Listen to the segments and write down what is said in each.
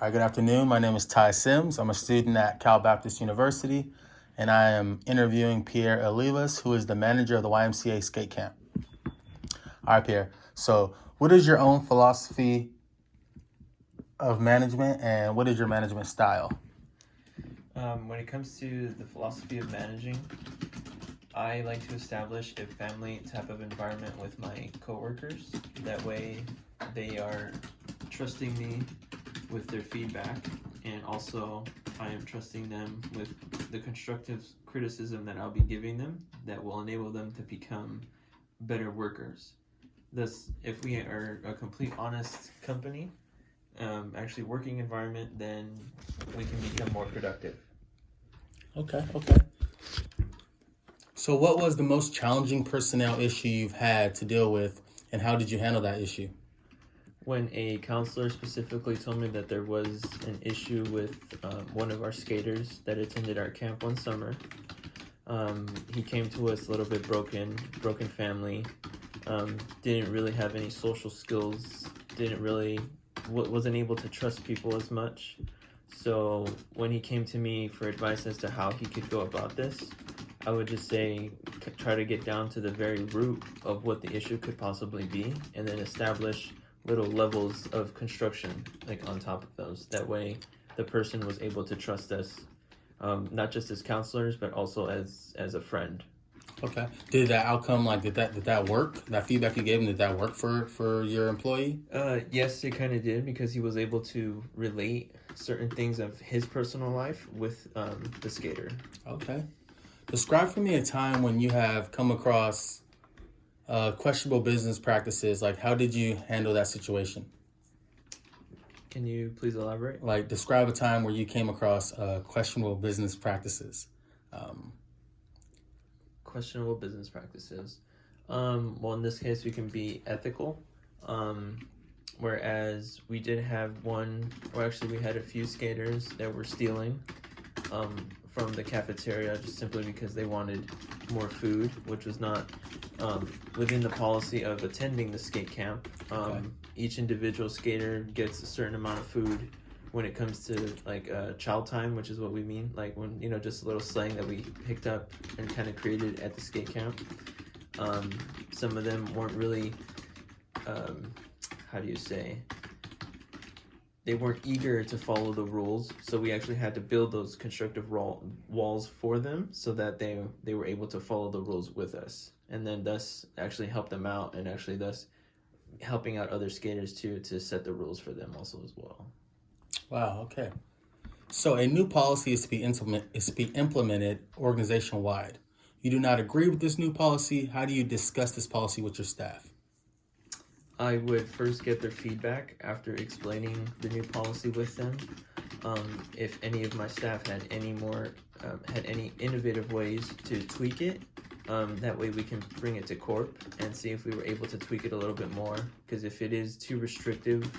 Hi, good afternoon. My name is Ty Sims. I'm a student at Cal Baptist University, and I am interviewing Pierre Olivas, who is the manager of the YMCA skate camp. All right, Pierre. So, what is your own philosophy of management, and what is your management style? When it comes to the philosophy of managing, I like to establish a family type of environment with my coworkers. That way, they are trusting me with their feedback, and also I am trusting them with the constructive criticism that I'll be giving them that will enable them to become better workers. Thus, if we are a complete honest company, actually working environment, then we can become more productive. Okay. So, what was the most challenging personnel issue you've had to deal with, and how did you handle that issue? When a counselor specifically told me that there was an issue with one of our skaters that attended our camp one summer. He came to us a little bit broken family, didn't really have any social skills, wasn't able to trust people as much. So when he came to me for advice as to how he could go about this, I would just say try to get down to the very root of what the issue could possibly be, and then establish little levels of construction like on top of those. That way, the person was able to trust us, not just as counselors, but also as a friend. Okay. Did that outcome did that work? That feedback you gave him, did that work for your employee? Yes, it kind of did, because he was able to relate certain things of his personal life with the skater. Okay. Describe for me a time when you have come across questionable business practices. Like, how did you handle that situation? Can you please elaborate? Like, describe a time where you came across questionable business practices. Um, Questionable business practices. Well, in this case, we can be ethical. Um, Whereas we did have one, or actually, we had a few skaters that were stealing from the cafeteria just simply because they wanted more food, which was not within the policy of attending the skate camp. okay. Each individual skater gets a certain amount of food when it comes to like child time, which is what we mean, like when just a little slang that we picked up and kind of created at the skate camp. Some of them weren't really, how do you say, they weren't eager to follow the rules, so we actually had to build those constructive walls for them so that they were able to follow the rules with us, and then thus actually help them out, and actually thus helping out other skaters too, to set the rules for them also as well. Wow. Okay. So a new policy is to be implemented organization wide. You do not agree with this new policy. How do you discuss this policy with your staff? I would first get their feedback after explaining the new policy with them. If any of my staff had any innovative ways to tweak it, that way we can bring it to corp and see if we were able to tweak it a little bit more. Because if it is too restrictive,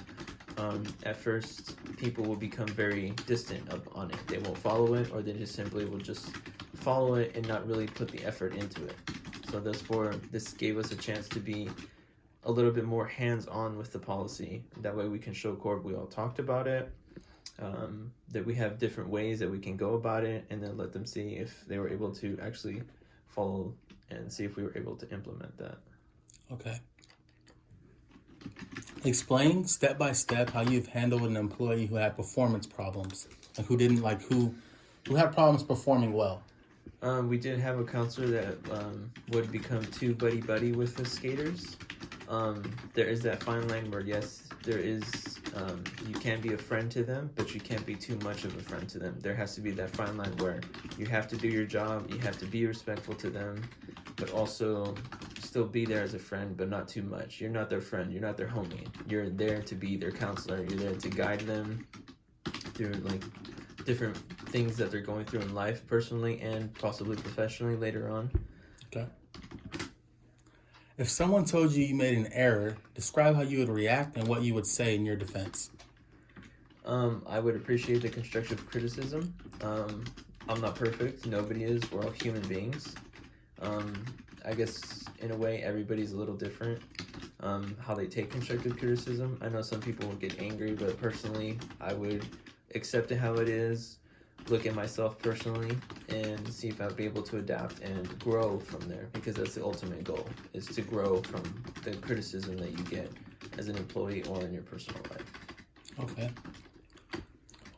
at first people will become very distant on it. They won't follow it, or they just simply will just follow it and not really put the effort into it. So this gave us a chance to be a little bit more hands-on with the policy. That way we can show corp we all talked about it, that we have different ways that we can go about it, and then let them see if they were able to actually follow and see if we were able to implement that. Okay. Explain step by step how you've handled an employee who had performance problems, like who had problems performing well. We did have a counselor that would become too buddy with the skaters. There is that fine line where, yes, there is, you can be a friend to them, but you can't be too much of a friend to them. There has to be that fine line where you have to do your job, you have to be respectful to them, but also still be there as a friend, but not too much. You're not their friend, you're not their homie. You're there to be their counselor, you're there to guide them through like different things that they're going through in life, personally and possibly professionally later on. Okay. If someone told you made an error, describe how you would react and what you would say in your defense. I would appreciate the constructive criticism. I'm not perfect, nobody is, we're all human beings. I guess in a way everybody's a little different. how they take constructive criticism. I know some people will get angry, but personally, I would accept it how it is, look at myself personally, and see if I'd be able to adapt and grow from there, because that's the ultimate goal, is to grow from the criticism that you get as an employee or in your personal life. Okay.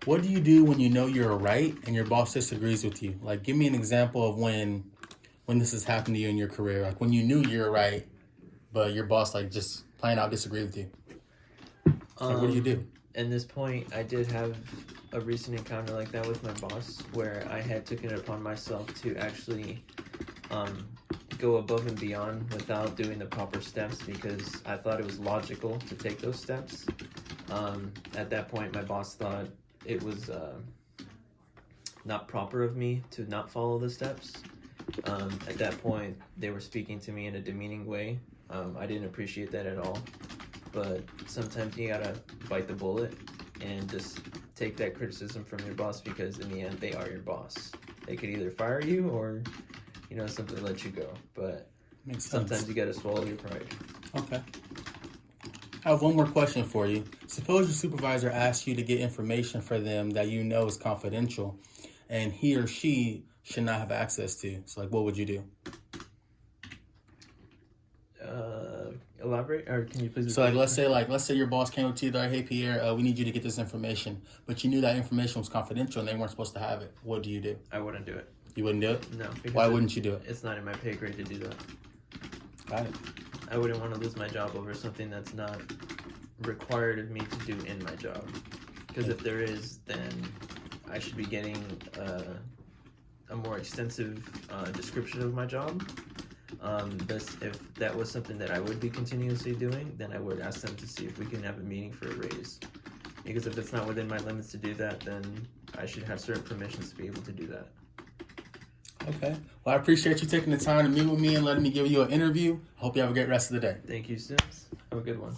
What do you do when you know you're right and your boss disagrees with you? Like, give me an example of when this has happened to you in your career. Like, when you knew you were right, but your boss, like, just plain out disagreed with you. Like, what do you do? At this point, I did have a recent encounter like that with my boss, where I had taken it upon myself to actually go above and beyond without doing the proper steps, because I thought it was logical to take those steps. At that point, my boss thought it was not proper of me to not follow the steps. At that point, they were speaking to me in a demeaning way. I didn't appreciate that at all. But sometimes you gotta bite the bullet and just take that criticism from your boss, because in the end, they are your boss. They could either fire you or, simply let you go. But sometimes you gotta swallow your pride. Okay. I have one more question for you. Suppose your supervisor asks you to get information for them that you know is confidential, and he or she should not have access to. So, like, what would you do? Elaborate, or can you please? So, like, let's say your boss came up to you, like, hey, Pierre, we need you to get this information, but you knew that information was confidential and they weren't supposed to have it. What do you do? I wouldn't do it. You wouldn't do it? No. Why wouldn't you do it? It's not in my pay grade to do that. Got it. I wouldn't want to lose my job over something that's not required of me to do in my job. Because if there is, then I should be getting a more extensive description of my job. If that was something that I would be continuously doing, then I would ask them to see if we can have a meeting for a raise. Because if it's not within my limits to do that, then I should have certain permissions to be able to do that. Okay. Well, I appreciate you taking the time to meet with me and letting me give you an interview. I hope you have a great rest of the day. Thank you, Sims. Have a good one.